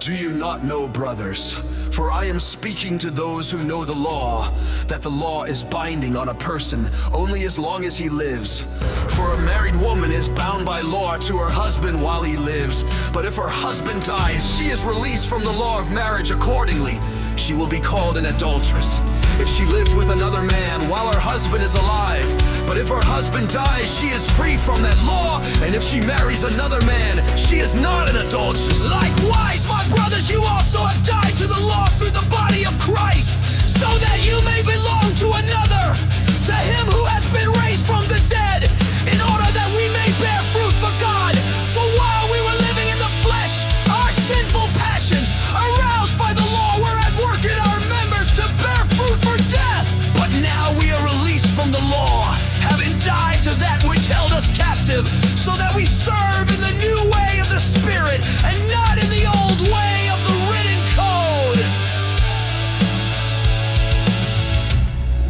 Do you not know, brothers? For I am speaking to those who know the law, that the law is binding on a person only as long as he lives. For a married woman is bound by law to her husband while he lives. But if her husband dies, she is released from the law of marriage accordingly. She will be called an adulteress if she lives with another man while her husband is alive. But if her husband dies, she is free from that law, and if she marries another man, she is not an adulteress. Likewise, my brothers, you also have died to the law through the body of Christ, so that you may belong to another, to him who has been raised from the dead, in order that we may bear fruit for God. For while we were living in the flesh, our sinful passions, aroused by the law, were at work in our members to bear fruit for death. But now we are released from the law, having died to that which held us captive, so that we serve in the new way of the Spirit, and not in the old way of the written code.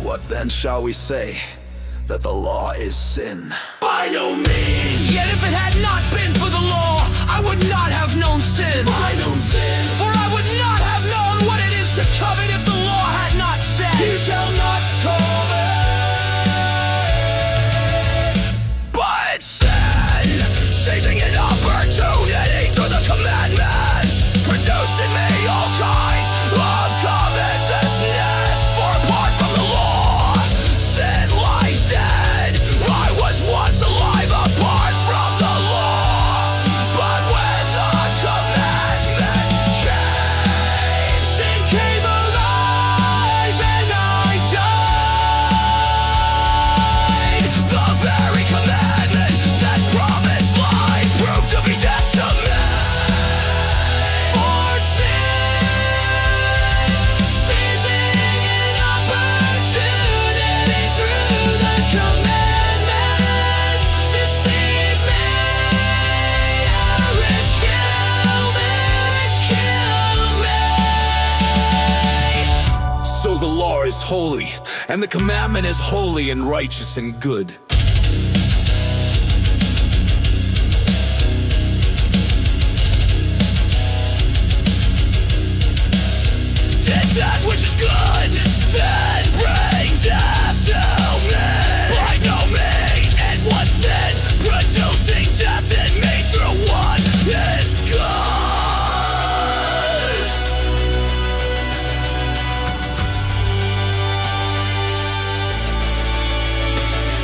What then shall we say? That the law is sin? By no means! Yet if it had not been for the law, I would not have known sin. I know sin. For I would not have known what it is to covet if the law had not said, "You shall not covet." But sin, seizing an opportunity through the commandments, produced in me all kinds of covetousness. For apart from the law, sin lies dead. I was once alive apart from the law, but when the commandment came, sin came alive and I died. The very commandment that promised life proved to be death to me. For sin, seizing an opportunity through the commandment, deceived me, and killed me. So the law is holy, and the commandment is holy and righteous and good. Did that which is good, then bring death to me. By no means. It was sin, producing death in me through what is good.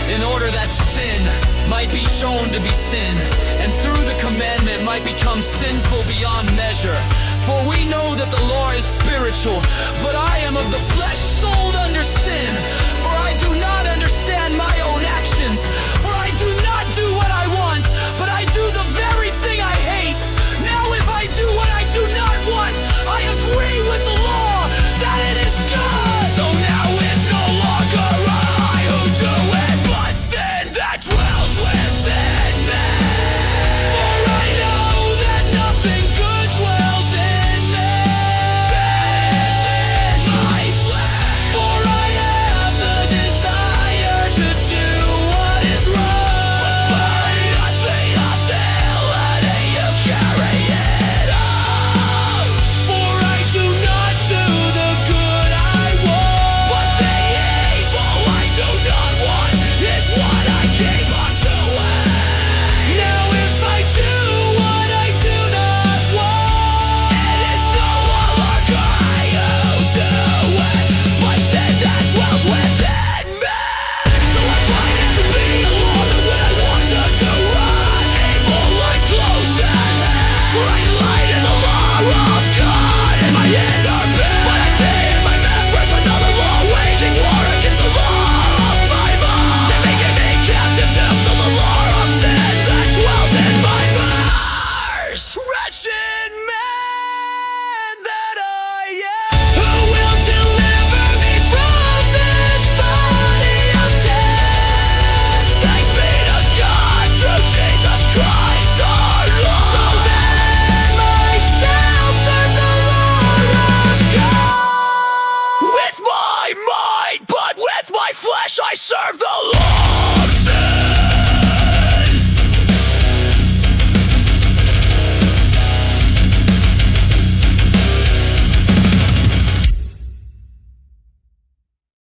In order that sin might be shown to be sin, and through the commandment might become sinful beyond measure. For we know that the law is spiritual, but I am of the flesh, sold under sin. For I do not understand my own actions. For I do not do what I want, but I do the very thing I hate. Now if I do what I do not want, I agree with the law that it is good. So now it's no longer I who do it, but sin that dwells within me. For I know that nothing good dwells in me. This in my flesh. For I have the desire to do what is wrong, but by nothing ability you carry it out. For I do not do the good I want, but the evil I do not want is what I keep on doing. Now if I do what I do not want, it is no longer I who do it, but sin that dwells within me. So I find it to be the law that when I want to do right, evil lies close at hand. For I delight in the law of God in my inner being, but I see in my members another law waging war against the law of my mind. They making me captive to the law of sin that dwells in my members. Wretched man that I am, who will deliver me from this body of death? Thanks be to God through Jesus Christ our Lord. So then myself serve the Lord of God with my mind, but with my flesh I serve the Lord.